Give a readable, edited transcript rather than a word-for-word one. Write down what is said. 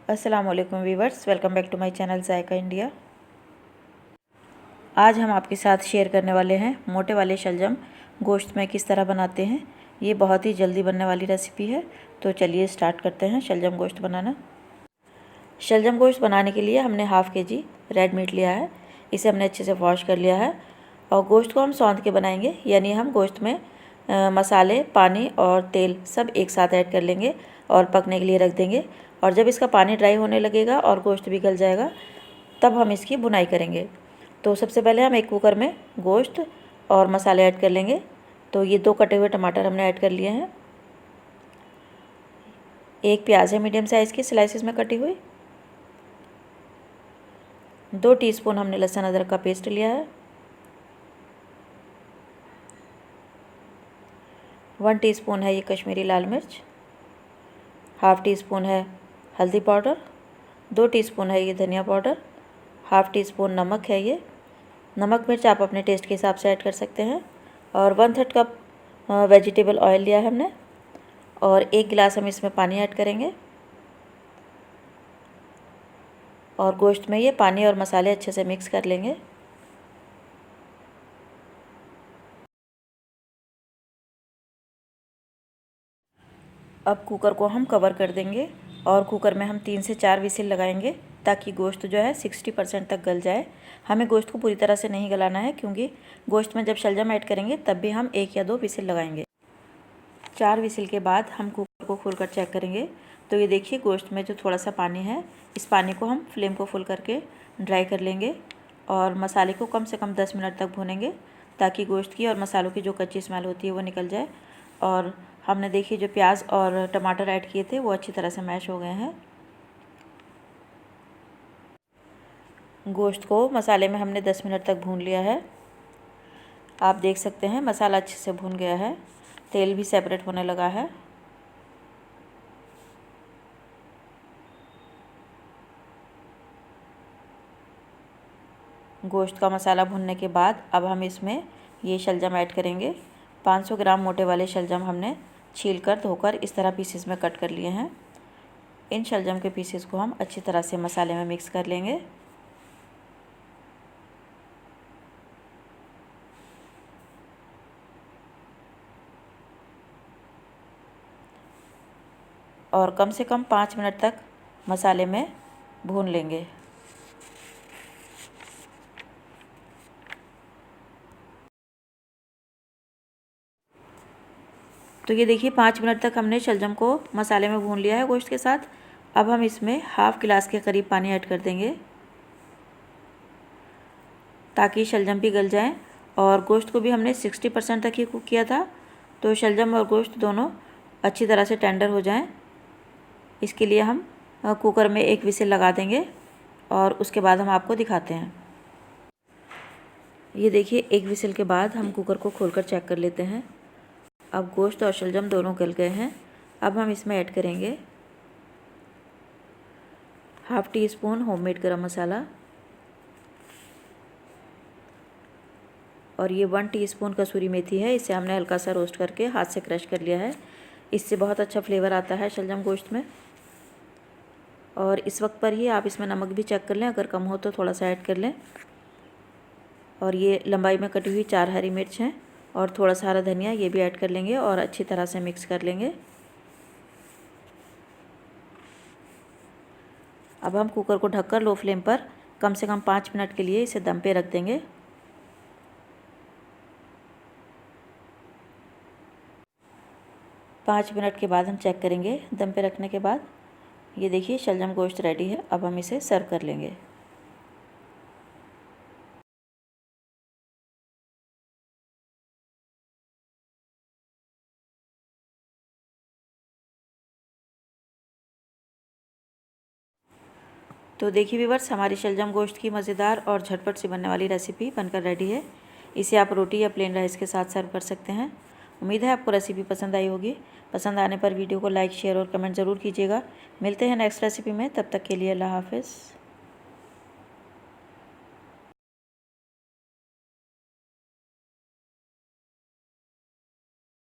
अस्सलाम वालेकुम viewers, welcome back to my channel Zaika India. आज हम आपके साथ शेयर करने वाले हैं मोटे वाले शलजम गोश्त में किस तरह बनाते हैं। ये बहुत ही जल्दी बनने वाली रेसिपी है, तो चलिए स्टार्ट करते हैं शलजम गोश्त बनाना। शलजम गोश्त बनाने के लिए हमने हाफ़ kg रेड मीट लिया है। इसे हमने अच्छे से वॉश कर लिया है और गोश्त को हम सौंध के बनाएंगे, यानी हम गोश्त में मसाले, पानी और तेल सब एक साथ ऐड कर लेंगे और पकने के लिए रख देंगे। और जब इसका पानी ड्राई होने लगेगा और गोश्त भी गल जाएगा, तब हम इसकी भुनाई करेंगे। तो सबसे पहले हम एक कुकर में गोश्त और मसाले ऐड कर लेंगे। तो ये 2 कटे हुए टमाटर हमने ऐड कर लिए हैं। 1 प्याज है मीडियम साइज़ की स्लाइसिस में कटी हुई। 2 टीस्पून हमने लहसुन अदरक का पेस्ट लिया है। 1 टीस्पून है ये कश्मीरी लाल मिर्च। हाफ़ टी स्पून है हल्दी पाउडर। 2 टीस्पून है ये धनिया पाउडर। हाफ़ टी स्पून नमक है ये। नमक मिर्च आप अपने टेस्ट के हिसाब से ऐड कर सकते हैं। और 1/3 कप वेजिटेबल ऑयल लिया है हमने और 1 गिलास हम इसमें पानी ऐड करेंगे और गोश्त में ये पानी और मसाले अच्छे से मिक्स कर लेंगे। अब कुकर को हम कवर कर देंगे और कुकर में हम 3 से 4 विसिल लगाएंगे ताकि गोश्त जो है 60% तक गल जाए। हमें गोश्त को पूरी तरह से नहीं गलाना है, क्योंकि गोश्त में जब शलजम ऐड करेंगे तब भी हम 1 या 2 विसिल लगाएंगे। 4 विसिल के बाद हम कुकर को खोलकर चेक करेंगे। तो ये देखिए, गोश्त में जो थोड़ा सा पानी है, इस पानी को हम फ्लेम को फुल करके ड्राई कर लेंगे और मसाले को कम से कम 10 मिनट तक भूनेंगे ताकि गोश्त की और मसालों की जो कच्ची स्मेल होती है वो निकल जाए। और हमने देखिए जो प्याज और टमाटर ऐड किए थे वो अच्छी तरह से मैश हो गए हैं। गोश्त को मसाले में हमने 10 मिनट तक भून लिया है। आप देख सकते हैं मसाला अच्छे से भून गया है, तेल भी सेपरेट होने लगा है। गोश्त का मसाला भुनने के बाद अब हम इसमें ये शलजम ऐड करेंगे। 500 ग्राम मोटे वाले शलजम हमने छीलकर धोकर इस तरह पीसेस में कट कर लिए हैं। इन शलजम के पीसेस को हम अच्छी तरह से मसाले में मिक्स कर लेंगे। और कम से कम 5 मिनट तक मसाले में भून लेंगे। तो ये देखिए 5 मिनट तक हमने शलजम को मसाले में भून लिया है गोश्त के साथ। अब हम इसमें हाफ़ गिलास के करीब पानी ऐड कर देंगे ताकि शलजम भी गल जाएं। और गोश्त को भी हमने 60% तक ही कुक किया था, तो शलजम और गोश्त दोनों अच्छी तरह से टेंडर हो जाएं। इसके लिए हम कुकर में 1 विसिल लगा देंगे और उसके बाद हम आपको दिखाते हैं। ये देखिए 1 विसिल के बाद हम कुकर को खोलकर चेक कर लेते हैं। अब गोश्त और शलजम दोनों गल गए हैं। अब हम इसमें ऐड करेंगे हाफ़ टी स्पून होममेड गरम मसाला और ये 1 टीस्पून कसूरी मेथी है। इसे हमने हल्का सा रोस्ट करके हाथ से क्रश कर लिया है। इससे बहुत अच्छा फ्लेवर आता है शलजम गोश्त में। और इस वक्त पर ही आप इसमें नमक भी चेक कर लें, अगर कम हो तो थोड़ा सा ऐड कर लें। और ये लंबाई में कटी हुई 4 हरी मिर्च हैं और थोड़ा सा हरा धनिया, ये भी ऐड कर लेंगे और अच्छी तरह से मिक्स कर लेंगे। अब हम कुकर को ढककर लो फ्लेम पर कम से कम 5 मिनट के लिए इसे दम पे रख देंगे। पाँच मिनट के बाद हम चेक करेंगे दम पे रखने के बाद। ये देखिए शलजम गोश्त रेडी है। अब हम इसे सर्व कर लेंगे। तो देखिए व्यूअर्स, हमारी शलजम गोश्त की मज़ेदार और झटपट से बनने वाली रेसिपी बनकर रेडी है। इसे आप रोटी या प्लेन राइस के साथ सर्व कर सकते हैं। उम्मीद है आपको रेसिपी पसंद आई होगी। पसंद आने पर वीडियो को लाइक, शेयर और कमेंट ज़रूर कीजिएगा। मिलते हैं नेक्स्ट रेसिपी में, तब तक के लिए अल्लाह हाफ़िज़।